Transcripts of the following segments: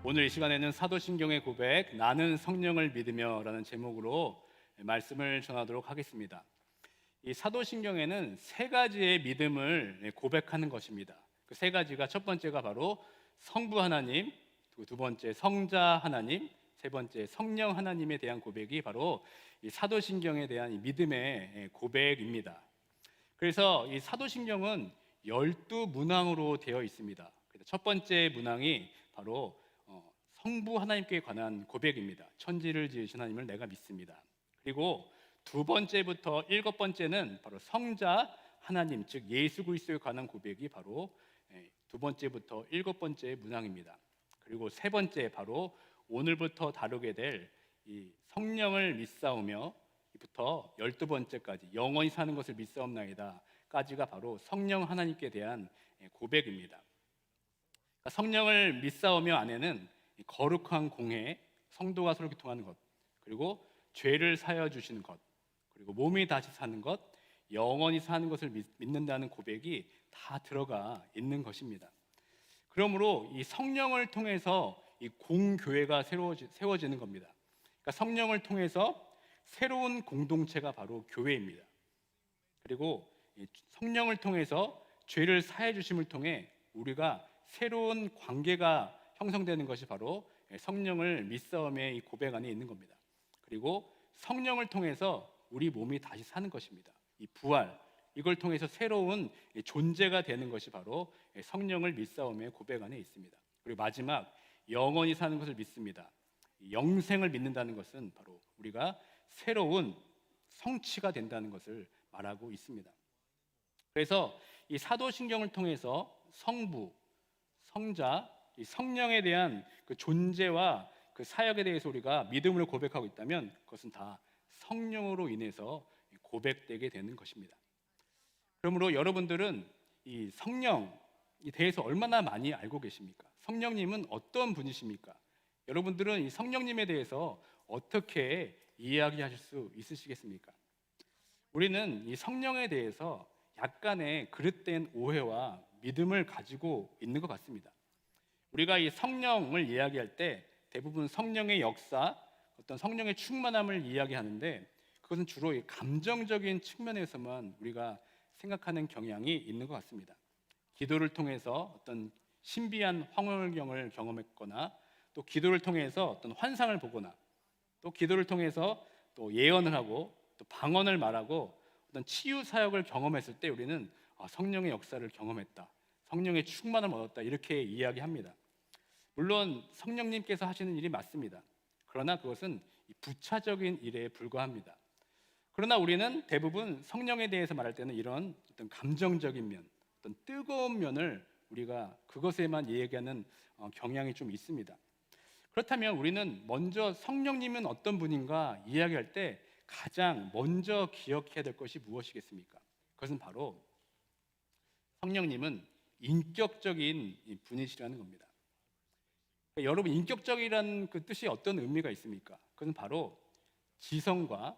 오늘 이 시간에는 사도신경의 고백, 나는 성령을 믿으며 라는 제목으로 말씀을 전하도록 하겠습니다. 이 사도신경에는 세 가지의 믿음을 고백하는 것입니다. 그 세 가지가, 첫 번째가 바로 성부 하나님, 두 번째 성자 하나님, 세 번째 성령 하나님에 대한 고백이 바로 이 사도신경에 대한 이 믿음의 고백입니다. 그래서 이 사도신경은 12문항으로 되어 있습니다. 그래서 첫 번째 문항이 바로 성부 하나님께 관한 고백입니다. 천지를 지으신 하나님을 내가 믿습니다. 그리고 두 번째부터 일곱 번째는 바로 성자 하나님, 즉 예수 그리스도에 관한 고백이 바로 두 번째부터 일곱 번째 문항입니다. 그리고 세 번째, 바로 오늘부터 다루게 될 이 성령을 믿사오며 부터 12번째까지 영원히 사는 것을 믿사옵나이다 까지가 바로 성령 하나님께 대한 고백입니다. 그러니까 성령을 믿사오며 안에는 거룩한 공회, 성도가 서로 교통하는 것, 그리고 죄를 사여 주시는 것, 그리고 몸이 다시 사는 것, 영원히 사는 것을 믿는다는 고백이 다 들어가 있는 것입니다. 그러므로 이 성령을 통해서 이 공교회가 세워지는 겁니다. 그러니까 성령을 통해서 새로운 공동체가 바로 교회입니다. 그리고 성령을 통해서 죄를 사해 주심을 통해 우리가 새로운 관계가 형성되는 것이 바로 성령을 믿사오며 이 고백 안에 있는 겁니다. 그리고 성령을 통해서 우리 몸이 다시 사는 것입니다. 이 부활, 이걸 통해서 새로운 존재가 되는 것이 바로 성령을 믿사오며 고백 안에 있습니다. 그리고 마지막, 영원히 사는 것을 믿습니다. 영생을 믿는다는 것은 바로 우리가 새로운 성취가 된다는 것을 말하고 있습니다. 그래서 이 사도신경을 통해서 성부, 성자, 이 성령에 대한 그 존재와 그 사역에 대해서 우리가 믿음으로 고백하고 있다면 그것은 다 성령으로 인해서 고백되게 되는 것입니다. 그러므로 여러분들은 이 성령에 대해서 얼마나 많이 알고 계십니까? 성령님은 어떤 분이십니까? 여러분들은 이 성령님에 대해서 어떻게 이야기하실 수 있으시겠습니까? 우리는 이 성령에 대해서 약간의 그릇된 오해와 믿음을 가지고 있는 것 같습니다. 우리가 이 성령을 이야기할 때 대부분 성령의 역사, 어떤 성령의 충만함을 이야기하는데 그것은 주로 이 감정적인 측면에서만 우리가 생각하는 경향이 있는 것 같습니다. 기도를 통해서 어떤 신비한 황홀경을 경험했거나, 또 기도를 통해서 어떤 환상을 보거나, 또 기도를 통해서 또 예언을 하고 또 방언을 말하고 어떤 치유 사역을 경험했을 때 우리는 성령의 역사를 경험했다, 성령의 충만함을 얻었다, 이렇게 이야기합니다. 물론 성령님께서 하시는 일이 맞습니다. 그러나 그것은 부차적인 일에 불과합니다. 그러나 우리는 대부분 성령에 대해서 말할 때는 이런 어떤 감정적인 면, 어떤 뜨거운 면을 우리가 그것에만 얘기하는 경향이 좀 있습니다. 그렇다면 우리는 먼저 성령님은 어떤 분인가 이야기할 때 가장 먼저 기억해야 될 것이 무엇이겠습니까? 그것은 바로 성령님은 인격적인 분이시라는 겁니다. 그러니까 여러분, 인격적이라는 그 뜻이 어떤 의미가 있습니까? 그것은 바로 지성과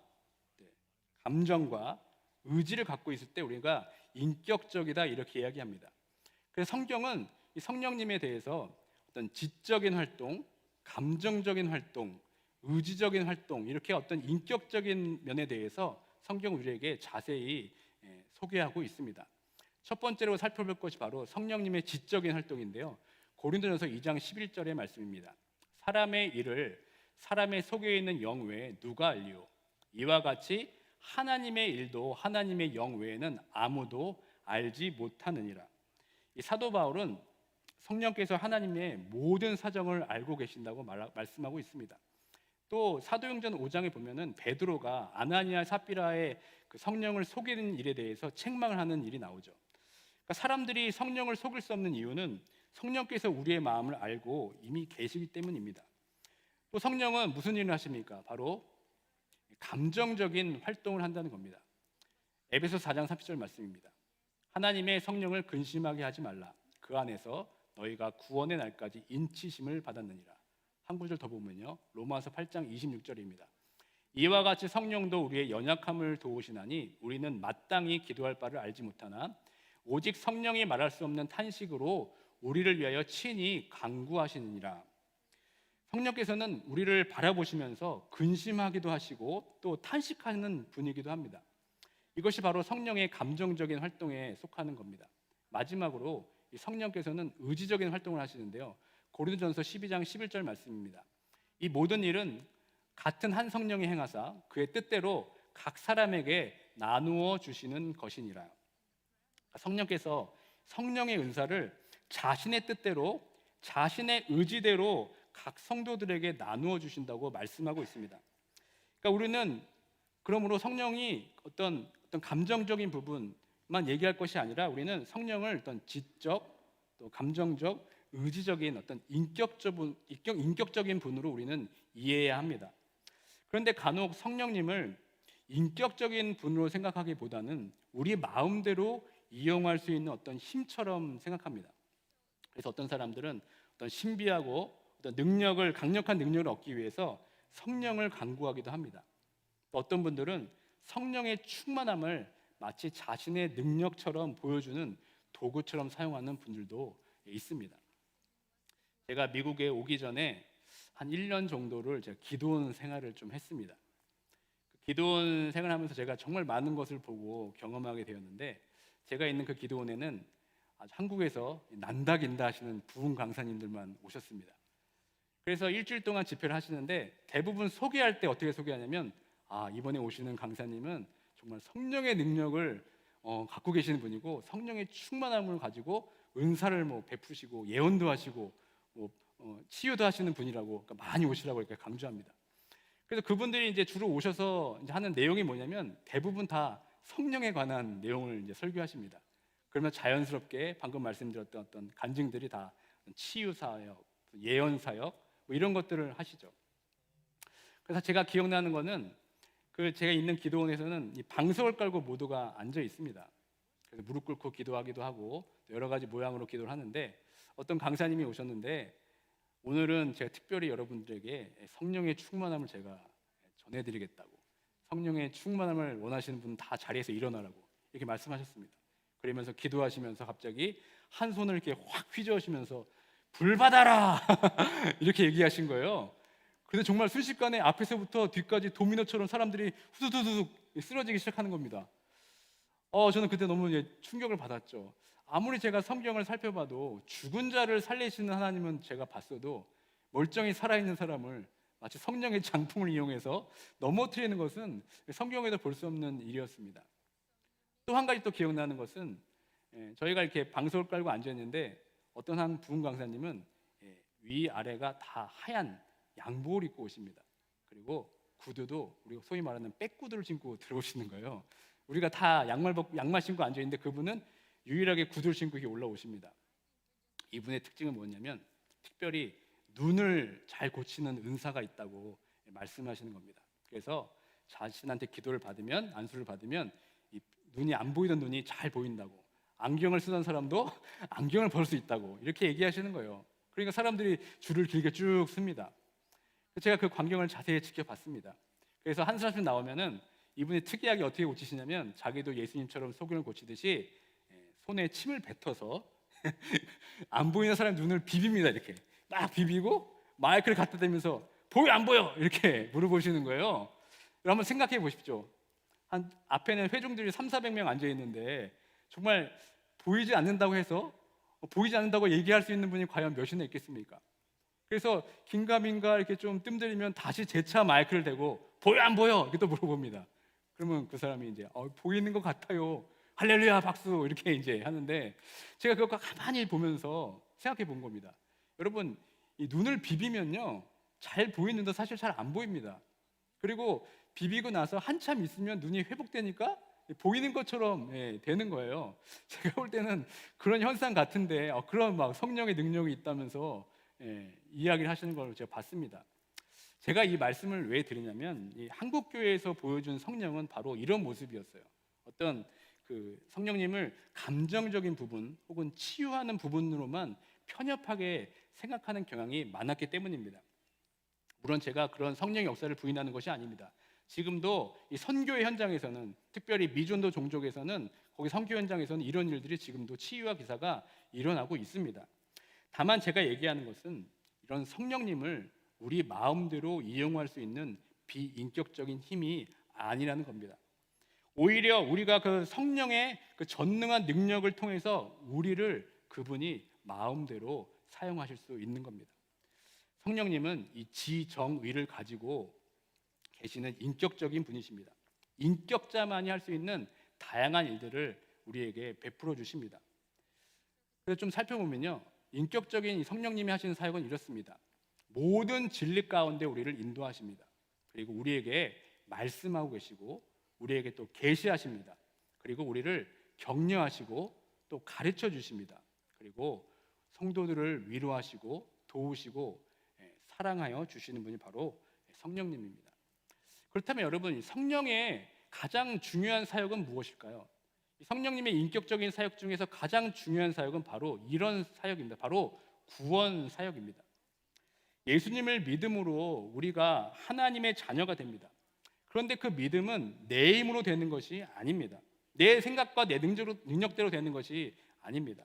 감정과 의지를 갖고 있을 때 우리가 인격적이다, 이렇게 이야기합니다. 그래서 성경은 이 성령님에 대해서 어떤 지적인 활동, 감정적인 활동, 의지적인 활동, 이렇게 어떤 인격적인 면에 대해서 성경 우리에게 자세히 소개하고 있습니다. 첫 번째로 살펴볼 것이 바로 성령님의 지적인 활동인데요. 고린도전서 2장 11절의 말씀입니다. 사람의 일을 사람의 속에 있는 영 외에 누가 알리오? 이와 같이 하나님의 일도 하나님의 영 외에는 아무도 알지 못하느니라. 이 사도 바울은 성령께서 하나님의 모든 사정을 알고 계신다고 말씀하고 있습니다. 또 사도행전 5장에 보면은 베드로가 아나니아 삽비라의 그 성령을 속이는 일에 대해서 책망을 하는 일이 나오죠. 그러니까 사람들이 성령을 속일 수 없는 이유는 성령께서 우리의 마음을 알고 이미 계시기 때문입니다. 또 성령은 무슨 일을 하십니까? 바로 감정적인 활동을 한다는 겁니다. 에베소서 4장 30절 말씀입니다. 하나님의 성령을 근심하게 하지 말라. 그 안에서 너희가 구원의 날까지 인치심을 받았느니라. 한 구절 더 보면요, 로마서 8장 26절입니다. 이와 같이 성령도 우리의 연약함을 도우시나니 우리는 마땅히 기도할 바를 알지 못하나 오직 성령이 말할 수 없는 탄식으로 우리를 위하여 친히 간구하시느니라. 성령께서는 우리를 바라보시면서 근심하기도 하시고 또 탄식하는 분이기도 합니다. 이것이 바로 성령의 감정적인 활동에 속하는 겁니다. 마지막으로 이 성령께서는 의지적인 활동을 하시는데요. 고린도전서 12장 11절 말씀입니다. 이 모든 일은 같은 한 성령이 행하사 그의 뜻대로 각 사람에게 나누어 주시는 것이니라. 성령께서 성령의 은사를 자신의 뜻대로 자신의 의지대로 각 성도들에게 나누어 주신다고 말씀하고 있습니다. 그러니까 우리는 그러므로 성령이 어떤 감정적인 부분만 얘기할 것이 아니라 우리는 성령을 어떤 지적, 또 감정적, 의지적인 어떤 인격적인 분으로 우리는 이해해야 합니다. 그런데 간혹 성령님을 인격적인 분으로 생각하기보다는 우리 마음대로 이용할 수 있는 어떤 힘처럼 생각합니다. 그래서 어떤 사람들은 어떤 신비하고 어떤 강력한 능력을 얻기 위해서 성령을 간구하기도 합니다. 또 어떤 분들은 성령의 충만함을 마치 자신의 능력처럼 보여주는 도구처럼 사용하는 분들도 있습니다. 제가 미국에 오기 전에 한 1년 정도를 제가 기도원 생활을 좀 했습니다. 기도원 생활하면서 제가 정말 많은 것을 보고 경험하게 되었는데, 제가 있는 그 기도원에는 아주 한국에서 난다긴다 하시는 부흥 강사님들만 오셨습니다. 그래서 일주일 동안 집회를 하시는데 대부분 소개할 때 어떻게 소개하냐면, 이번에 오시는 강사님은 정말 성령의 능력을 갖고 계시는 분이고 성령의 충만함을 가지고 은사를 베푸시고 예언도 하시고 치유도 하시는 분이라고, 그러니까 많이 오시라고 이렇게 강조합니다. 그래서 그분들이 이제 주로 오셔서 이제 하는 내용이 뭐냐면 대부분 다 성령에 관한 내용을 이제 설교하십니다. 그러면 자연스럽게 방금 말씀드렸던 어떤 간증들이 다 치유 사역, 예언 사역 이런 것들을 하시죠. 그래서 제가 기억나는 거는 제가 있는 기도원에서는 이 방석을 깔고 모두가 앉아 있습니다. 그래서 무릎 꿇고 기도하기도 하고 여러 가지 모양으로 기도를 하는데, 어떤 강사님이 오셨는데 오늘은 제가 특별히 여러분들에게 성령의 충만함을 제가 전해드리겠다고, 성령의 충만함을 원하시는 분은 다 자리에서 일어나라고 이렇게 말씀하셨습니다. 그러면서 기도하시면서 갑자기 한 손을 이렇게 확 휘저으시면서 불 받아라 이렇게 얘기하신 거예요. 근데 정말 순식간에 앞에서부터 뒤까지 도미노처럼 사람들이 후두두둑 쓰러지기 시작하는 겁니다. 저는 그때 너무 충격을 받았죠. 아무리 제가 성경을 살펴봐도 죽은 자를 살리시는 하나님은 제가 봤어도 멀쩡히 살아있는 사람을 마치 성령의 장풍을 이용해서 넘어뜨리는 것은 성경에도 볼 수 없는 일이었습니다. 또 한 가지 또 기억나는 것은, 저희가 이렇게 방석을 깔고 앉아있는데 어떤 한 부흥 강사님은 위아래가 다 하얀 양복을 입고 오십니다. 그리고 구두도 우리가 소위 말하는 백구두를 신고 들어오시는 거예요. 우리가 다 양말 신고 앉아있는데 그분은 유일하게 구두를 신고 이렇게 올라오십니다. 이분의 특징은 뭐냐면 특별히 눈을 잘 고치는 은사가 있다고 말씀하시는 겁니다. 그래서 자신한테 기도를 받으면, 안수를 받으면 이 눈이 안 보이던 눈이 잘 보인다고, 안경을 쓰던 사람도 안경을 벌 수 있다고 이렇게 얘기하시는 거예요. 그러니까 사람들이 줄을 길게 쭉 씁니다. 제가 그 광경을 자세히 지켜봤습니다. 그래서 한 사람씩 나오면은 이분이 특이하게 어떻게 고치시냐면, 자기도 예수님처럼 소경을 고치듯이 손에 침을 뱉어서 안 보이는 사람 눈을 비빕니다. 이렇게 막 비비고 마이크를 갖다 대면서 보여 안 보여 이렇게 물어보시는 거예요. 한번 생각해 보십시오. 한 앞에는 회중들이 300~400명 앉아 있는데 정말 보이지 않는다고 해서 보이지 않는다고 얘기할 수 있는 분이 과연 몇이나 있겠습니까? 그래서 긴가민가 이렇게 좀 뜸들이면 다시 재차 마이크를 대고 보여 안 보여 이렇게 또 물어봅니다. 그러면 그 사람이 이제 보이는 것 같아요. 할렐루야 박수 이렇게 이제 하는데, 제가 그거 가만히 보면서 생각해 본 겁니다. 여러분, 이 눈을 비비면요 잘 보이는데 사실 잘 안 보입니다. 그리고 비비고 나서 한참 있으면 눈이 회복되니까 보이는 것처럼 되는 거예요. 제가 볼 때는 그런 현상 같은데 그런 막 성령의 능력이 있다면서 이야기를 하시는 걸 제가 봤습니다. 제가 이 말씀을 왜 드리냐면, 이 한국 교회에서 보여준 성령은 바로 이런 모습이었어요. 어떤 성령님을 감정적인 부분 혹은 치유하는 부분으로만 편협하게 생각하는 경향이 많았기 때문입니다. 물론 제가 그런 성령의 역사를 부인하는 것이 아닙니다. 지금도 이 선교의 현장에서는, 특별히 미전도 종족에서는, 거기 선교 현장에서는 이런 일들이 지금도 치유와 기사가 일어나고 있습니다. 다만 제가 얘기하는 것은 이런 성령님을 우리 마음대로 이용할 수 있는 비인격적인 힘이 아니라는 겁니다. 오히려 우리가 그 성령의 그 전능한 능력을 통해서 우리를 그분이 마음대로 사용하실 수 있는 겁니다. 성령님은 이 지정의를 가지고 계시는 인격적인 분이십니다. 인격자만이 할 수 있는 다양한 일들을 우리에게 베풀어 주십니다. 그래서 좀 살펴보면요, 인격적인 이 성령님이 하시는 사역은 이렇습니다. 모든 진리 가운데 우리를 인도하십니다. 그리고 우리에게 말씀하고 계시고 우리에게 또 계시하십니다. 그리고 우리를 격려하시고 또 가르쳐 주십니다. 그리고 성도들을 위로하시고 도우시고 사랑하여 주시는 분이 바로 성령님입니다. 그렇다면 여러분, 성령의 가장 중요한 사역은 무엇일까요? 성령님의 인격적인 사역 중에서 가장 중요한 사역은 바로 이런 사역입니다. 바로 구원 사역입니다. 예수님을 믿음으로 우리가 하나님의 자녀가 됩니다. 그런데 그 믿음은 내 힘으로 되는 것이 아닙니다. 내 생각과 내 능력대로 되는 것이 아닙니다.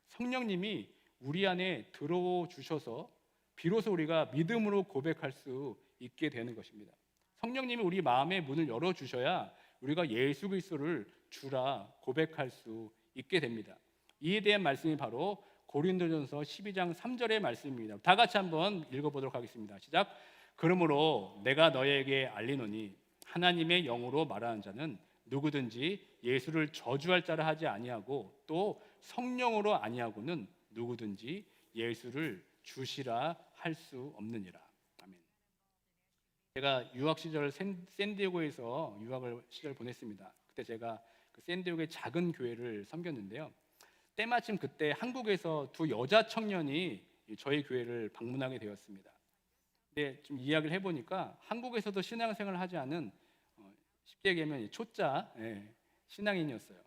성령님이 우리 안에 들어주셔서 비로소 우리가 믿음으로 고백할 수 있게 되는 것입니다. 성령님이 우리 마음의 문을 열어주셔야 우리가 예수 그리스도를 주라 고백할 수 있게 됩니다. 이에 대한 말씀이 바로 고린도전서 12장 3절의 말씀입니다. 다 같이 한번 읽어보도록 하겠습니다. 시작. 그러므로 내가 너에게 알리노니 하나님의 영으로 말하는 자는 누구든지 예수를 저주할 자라 하지 아니하고 또 성령으로 아니하고는 누구든지 예수를 주시라 할 수 없느니라. 아멘. 제가 유학 시절 샌디에고에서 유학을 시절 보냈습니다. 그때 제가 그 샌디에고의 작은 교회를 섬겼는데요. 때마침 그때 한국에서 두 여자 청년이 저희 교회를 방문하게 되었습니다. 근데 좀 이야기를 해보니까 한국에서도 신앙생활을 하지 않은 쉽게 얘기하면 초짜 신앙인이었어요.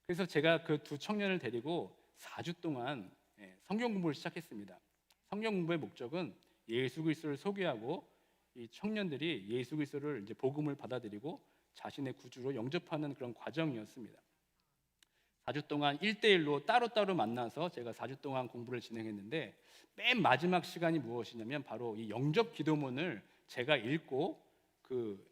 그래서 제가 그 두 청년을 데리고 4주 동안 성경 공부를 시작했습니다. 성경 공부의 목적은 예수 그리스도를 소개하고 이 청년들이 예수 그리스도를 이제 복음을 받아들이고 자신의 구주로 영접하는 그런 과정이었습니다. 4주 동안 1대1로 따로따로 만나서 제가 4주 동안 공부를 진행했는데 맨 마지막 시간이 무엇이냐면 바로 이 영접 기도문을 제가 읽고 그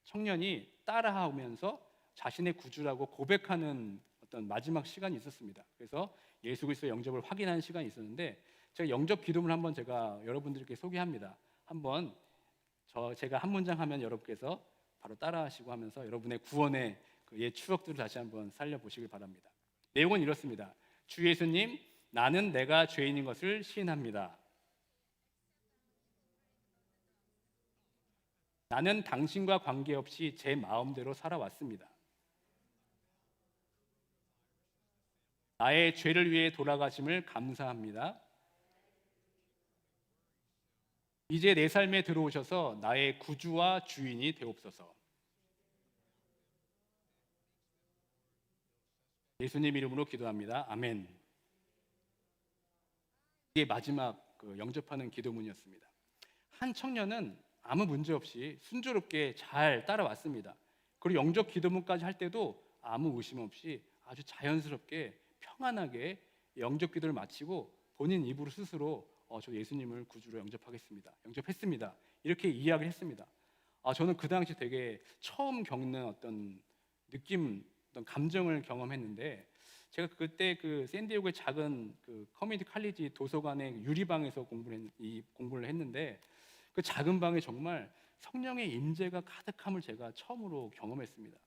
청년이 따라하면서 자신의 구주라고 고백하는 어떤 마지막 시간이 있었습니다. 그래서 예수 그리스도의 영접을 확인하는 시간이 있었는데 제가 영접 기도문을 한번 제가 여러분들께 소개합니다. 한번 제가 한 문장 하면 여러분께서 바로 따라하시고 하면서 여러분의 구원의 그 옛 추억들을 다시 한번 살려보시길 바랍니다. 내용은 이렇습니다. 주 예수님, 나는 내가 죄인인 것을 시인합니다. 나는 당신과 관계없이 제 마음대로 살아왔습니다. 나의 죄를 위해 돌아가심을 감사합니다. 이제 내 삶에 들어오셔서 나의 구주와 주인이 되옵소서. 예수님 이름으로 기도합니다. 아멘. 이게 마지막 영접하는 기도문이었습니다. 한 청년은 아무 문제 없이 순조롭게 잘 따라왔습니다. 그리고 영접 기도문까지 할 때도 아무 의심 없이 아주 자연스럽게 평안하게 영접 기도를 마치고 본인 입으로 스스로 저 예수님을 구주로 영접하겠습니다. 영접했습니다. 이렇게 이야기를 했습니다. 저는 그 당시 되게 처음 겪는 어떤 느낌, 어떤 감정을 경험했는데 제가 그때 그 샌디에고의 작은 그 커뮤니티 칼리지 도서관의 유리방에서 공부를 했는데 그 작은 방에 정말 성령의 임재가 가득함을 제가 처음으로 경험했습니다.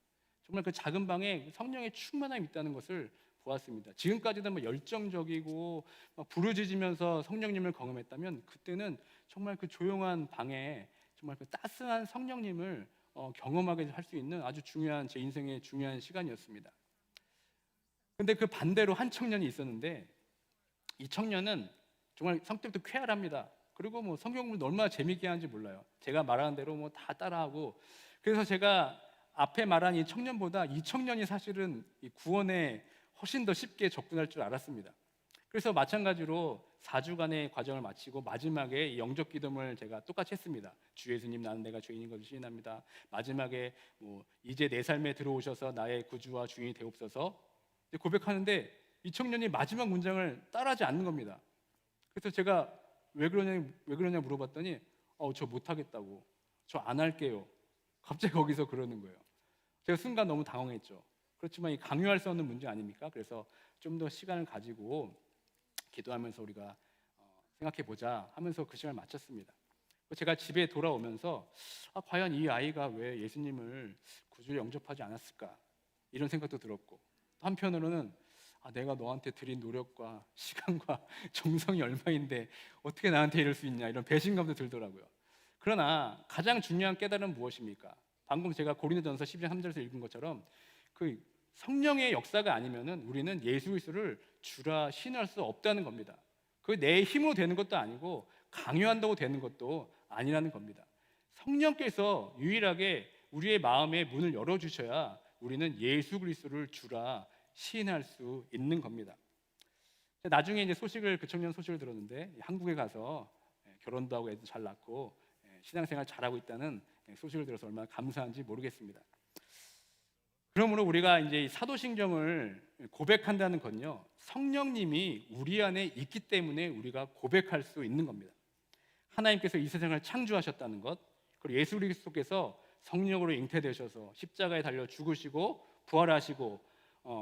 정말 그 작은 방에 성령의 충만함이 있다는 것을 보았습니다. 지금까지도 뭐 열정적이고 막 부르짖으면서 성령님을 경험했다면 그때는 정말 그 조용한 방에 정말 그 따스한 성령님을 경험하게 할 수 있는 아주 중요한 제 인생의 중요한 시간이었습니다. 근데 그 반대로 한 청년이 있었는데 이 청년은 정말 성격도 쾌활합니다. 그리고 뭐 성경을 얼마나 재밌게 하는지 몰라요. 제가 말하는 대로 뭐 다 따라하고 그래서 제가 앞에 말한 이 청년보다 이 청년이 사실은 이 구원에 훨씬 더 쉽게 접근할 줄 알았습니다. 그래서 마찬가지로 4주간의 과정을 마치고 마지막에 영접 기도문을 제가 똑같이 했습니다. 주 예수님, 나는 내가 죄인인 것을 시인합니다. 마지막에 이제 내 삶에 들어오셔서 나의 구주와 주인이 되옵소서 고백하는데 이 청년이 마지막 문장을 따라하지 않는 겁니다. 그래서 제가 왜 그러냐 물어봤더니 저 못하겠다고, 저 안 할게요. 갑자기 거기서 그러는 거예요. 제가 순간 너무 당황했죠. 그렇지만 이 강요할 수 없는 문제 아닙니까? 그래서 좀 더 시간을 가지고 기도하면서 우리가 생각해 보자 하면서 그 시간을 마쳤습니다. 제가 집에 돌아오면서 과연 이 아이가 왜 예수님을 구주로 영접하지 않았을까, 이런 생각도 들었고, 또 한편으로는 내가 너한테 드린 노력과 시간과 정성이 얼마인데 어떻게 나한테 이럴 수 있냐, 이런 배신감도 들더라고요. 그러나 가장 중요한 깨달음은 무엇입니까? 방금 제가 고린도전서 12장 3절에서 읽은 것처럼 그 성령의 역사가 아니면은 우리는 예수 그리스도를 주라 신할 수 없다는 겁니다. 그 내 힘으로 되는 것도 아니고 강요한다고 되는 것도 아니라는 겁니다. 성령께서 유일하게 우리의 마음의 문을 열어주셔야 우리는 예수 그리스도를 주라 시인할 수 있는 겁니다. 나중에 이제 그 청년 소식을 들었는데 한국에 가서 결혼도 하고 애도 잘 낳고 신앙생활 잘하고 있다는 소식을 들어서 얼마나 감사한지 모르겠습니다. 그러므로 우리가 이제 사도신경을 고백한다는 건요, 성령님이 우리 안에 있기 때문에 우리가 고백할 수 있는 겁니다. 하나님께서 이 세상을 창조하셨다는 것, 그리고 예수 그리스도께서 성령으로 잉태되셔서 십자가에 달려 죽으시고 부활하시고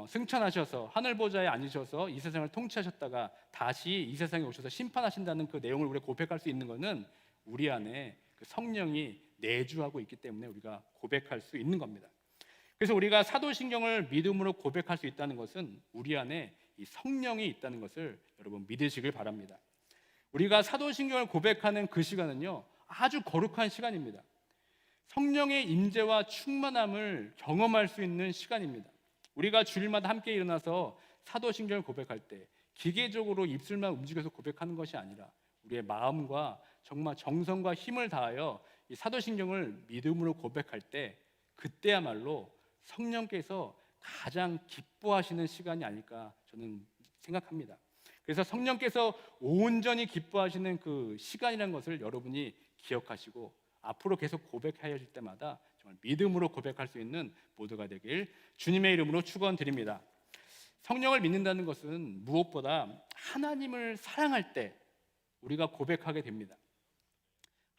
승천하셔서 하늘 보좌에 앉으셔서 이 세상을 통치하셨다가 다시 이 세상에 오셔서 심판하신다는 그 내용을 우리가 고백할 수 있는 것은 우리 안에 그 성령이 내주하고 있기 때문에 우리가 고백할 수 있는 겁니다. 그래서 우리가 사도신경을 믿음으로 고백할 수 있다는 것은 우리 안에 이 성령이 있다는 것을 여러분 믿으시길 바랍니다. 우리가 사도신경을 고백하는 그 시간은요, 아주 거룩한 시간입니다. 성령의 임재와 충만함을 경험할 수 있는 시간입니다. 우리가 주일마다 함께 일어나서 사도신경을 고백할 때 기계적으로 입술만 움직여서 고백하는 것이 아니라 우리의 마음과 정말 정성과 힘을 다하여 이 사도신경을 믿음으로 고백할 때 그때야말로 성령께서 가장 기뻐하시는 시간이 아닐까 저는 생각합니다. 그래서 성령께서 온전히 기뻐하시는 그 시간이라는 것을 여러분이 기억하시고 앞으로 계속 고백하실 때마다 정말 믿음으로 고백할 수 있는 모두가 되길 주님의 이름으로 축원드립니다. 성령을 믿는다는 것은 무엇보다 하나님을 사랑할 때 우리가 고백하게 됩니다.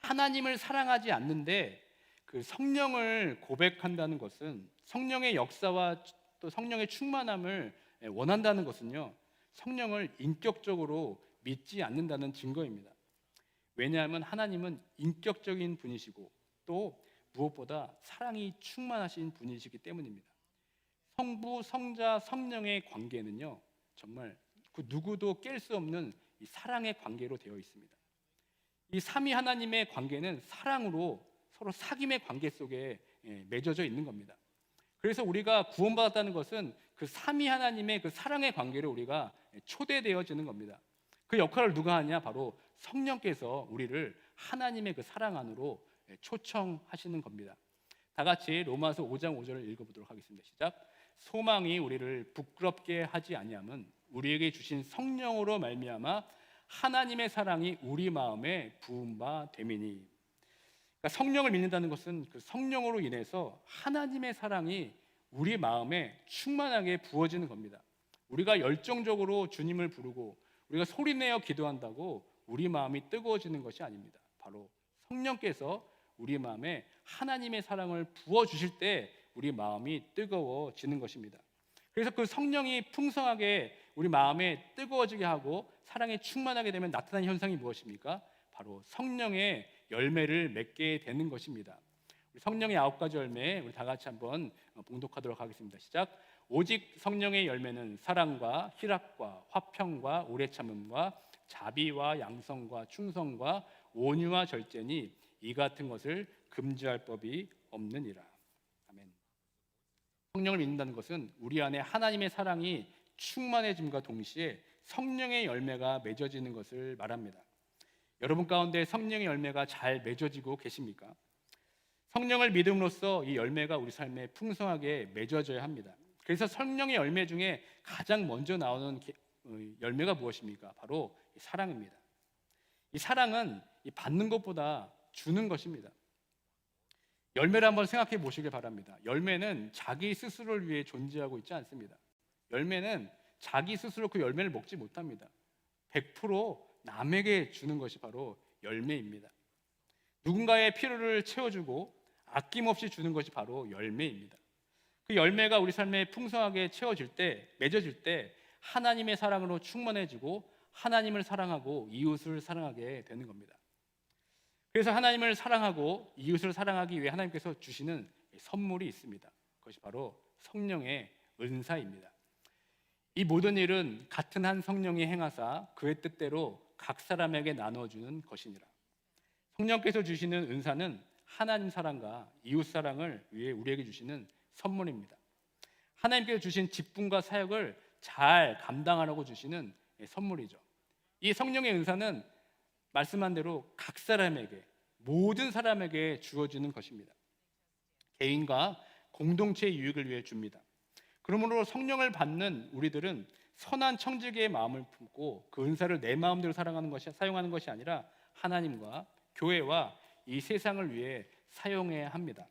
하나님을 사랑하지 않는데 그 성령을 고백한다는 것은, 성령의 역사와 또 성령의 충만함을 원한다는 것은요, 성령을 인격적으로 믿지 않는다는 증거입니다. 왜냐하면 하나님은 인격적인 분이시고 또 무엇보다 사랑이 충만하신 분이시기 때문입니다. 성부, 성자, 성령의 관계는요, 정말 그 누구도 깰 수 없는 이 사랑의 관계로 되어 있습니다. 이 삼위 하나님의 관계는 사랑으로 서로 사귐의 관계 속에 맺어져 있는 겁니다. 그래서 우리가 구원받았다는 것은 그 삼위 하나님의 그 사랑의 관계로 우리가 초대되어지는 겁니다. 그 역할을 누가 하냐? 바로 성령께서 우리를 하나님의 그 사랑 안으로 초청하시는 겁니다. 다 같이 로마서 5장 5절을 읽어보도록 하겠습니다. 시작. 소망이 우리를 부끄럽게 하지 아니함은 우리에게 주신 성령으로 말미암아 하나님의 사랑이 우리 마음에 부은 바 됨이니. 그러니까 성령을 믿는다는 것은 그 성령으로 인해서 하나님의 사랑이 우리 마음에 충만하게 부어지는 겁니다. 우리가 열정적으로 주님을 부르고 우리가 소리내어 기도한다고 우리 마음이 뜨거워지는 것이 아닙니다. 바로 성령께서 우리 마음에 하나님의 사랑을 부어주실 때 우리 마음이 뜨거워지는 것입니다. 그래서 그 성령이 풍성하게 우리 마음에 뜨거워지게 하고 사랑에 충만하게 되면 나타나는 현상이 무엇입니까? 바로 성령의 열매를 맺게 되는 것입니다. 우리 성령의 9가지 열매 우리 다 같이 한번 봉독하도록 하겠습니다. 시작. 오직 성령의 열매는 사랑과 희락과 화평과 오래 참음과 자비와 양성과 충성과 온유와 절제니 이 같은 것을 금지할 법이 없느니라. 아멘. 성령을 믿는다는 것은 우리 안에 하나님의 사랑이 충만해짐과 동시에 성령의 열매가 맺어지는 것을 말합니다. 여러분 가운데 성령의 열매가 잘 맺어지고 계십니까? 성령을 믿음으로써 이 열매가 우리 삶에 풍성하게 맺어져야 합니다. 그래서 성령의 열매 중에 가장 먼저 나오는 열매가 무엇입니까? 바로 사랑입니다. 이 사랑은 받는 것보다 주는 것입니다. 열매를 한번 생각해 보시길 바랍니다. 열매는 자기 스스로를 위해 존재하고 있지 않습니다. 열매는 자기 스스로 그 열매를 먹지 못합니다. 100% 남에게 주는 것이 바로 열매입니다. 누군가의 필요를 채워주고 아낌없이 주는 것이 바로 열매입니다. 그 열매가 우리 삶에 풍성하게 채워질 때, 맺어질 때 하나님의 사랑으로 충만해지고 하나님을 사랑하고 이웃을 사랑하게 되는 겁니다. 그래서 하나님을 사랑하고 이웃을 사랑하기 위해 하나님께서 주시는 선물이 있습니다. 그것이 바로 성령의 은사입니다. 이 모든 일은 같은 한 성령이 행하사 그의 뜻대로 각 사람에게 나눠주는 것이니라. 성령께서 주시는 은사는 하나님 사랑과 이웃 사랑을 위해 우리에게 주시는 선물입니다. 하나님께서 주신 직분과 사역을 잘 감당하라고 주시는 선물이죠. 이 성령의 은사는 말씀한 대로 각 사람에게, 모든 사람에게 주어지는 것입니다. 개인과 공동체의 유익을 위해 줍니다. 그러므로 성령을 받는 우리들은 선한 청지기의 마음을 품고 그 은사를 내 마음대로 사용하는 것이 아니라 하나님과 교회와 이 세상을 위해 사용해야 합니다.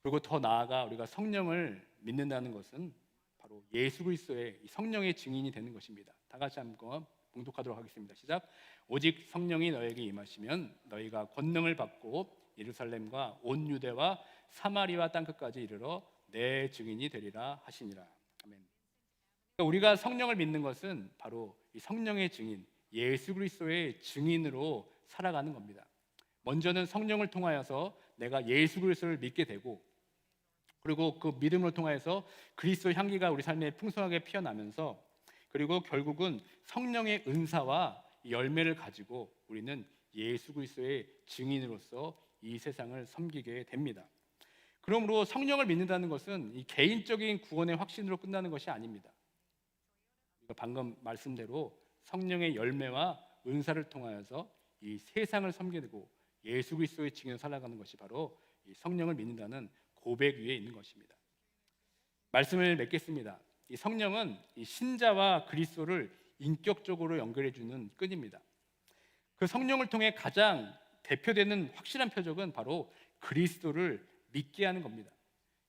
그리고 더 나아가 우리가 성령을 믿는다는 것은 바로 예수 그리스도의 성령의 증인이 되는 것입니다. 다 같이 한번 봉독하도록 하겠습니다. 시작. 오직 성령이 너에게 임하시면 너희가 권능을 받고 예루살렘과 온 유대와 사마리아 땅끝까지 이르러 내 증인이 되리라 하시니라. 아멘. 우리가 성령을 믿는 것은 바로 이 성령의 증인, 예수 그리스도의 증인으로 살아가는 겁니다. 먼저는 성령을 통하여서 내가 예수 그리스도를 믿게 되고, 그리고 그 믿음을 통하여서 그리스도의 향기가 우리 삶에 풍성하게 피어나면서, 그리고 결국은 성령의 은사와 열매를 가지고 우리는 예수 그리스도의 증인으로서 이 세상을 섬기게 됩니다. 그러므로 성령을 믿는다는 것은 이 개인적인 구원의 확신으로 끝나는 것이 아닙니다. 방금 말씀대로 성령의 열매와 은사를 통하여서 이 세상을 섬기고 예수 그리스도의 증인으로 살아가는 것이 바로 이 성령을 믿는다는 고백 위에 있는 것입니다. 말씀을 맺겠습니다. 이 성령은 이 신자와 그리스도를 인격적으로 연결해 주는 끈입니다. 그 성령을 통해 가장 대표되는 확실한 표적은 바로 그리스도를 믿게 하는 겁니다.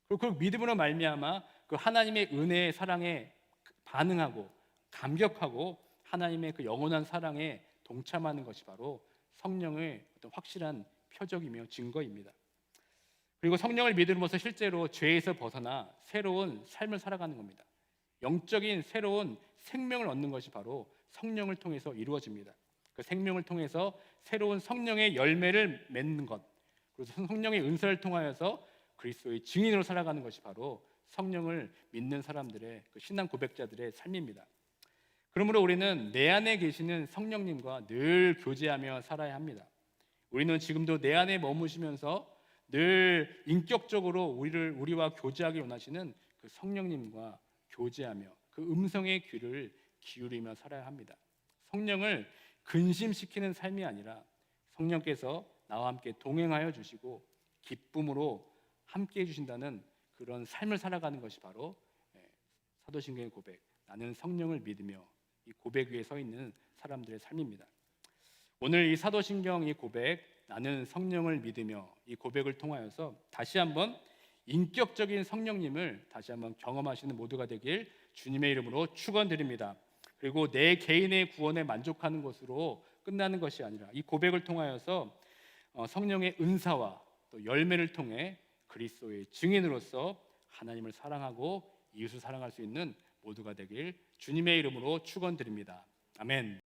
그리고 그 믿음으로 말미암아 그 하나님의 은혜의 사랑에 반응하고 감격하고 하나님의 그 영원한 사랑에 동참하는 것이 바로 성령의 어떤 확실한 표적이며 증거입니다. 그리고 성령을 믿음으로써 실제로 죄에서 벗어나 새로운 삶을 살아가는 겁니다. 영적인 새로운 생명을 얻는 것이 바로 성령을 통해서 이루어집니다. 그 생명을 통해서 새로운 성령의 열매를 맺는 것, 그래서 성령의 은사를 통하여서 그리스도의 증인으로 살아가는 것이 바로 성령을 믿는 사람들의 그 신앙 고백자들의 삶입니다. 그러므로 우리는 내 안에 계시는 성령님과 늘 교제하며 살아야 합니다. 우리는 지금도 내 안에 머무시면서 늘 인격적으로 우리와 교제하기 원하시는 그 성령님과 교제하며 그 음성의 귀를 기울이며 살아야 합니다. 성령을 근심시키는 삶이 아니라 성령께서 나와 함께 동행하여 주시고 기쁨으로 함께 해주신다는 그런 삶을 살아가는 것이 바로 사도신경의 고백, 나는 성령을 믿으며, 이 고백 위에 서 있는 사람들의 삶입니다. 오늘 이 사도신경 이 고백, 나는 성령을 믿으며, 이 고백을 통하여서 다시 한번 인격적인 성령님을 다시 한번 경험하시는 모두가 되길 주님의 이름으로 축원드립니다. 그리고 내 개인의 구원에 만족하는 것으로 끝나는 것이 아니라 이 고백을 통하여서 성령의 은사와 또 열매를 통해 그리스도의 증인으로서 하나님을 사랑하고 이웃을 사랑할 수 있는 모두가 되길 주님의 이름으로 축원드립니다. 아멘.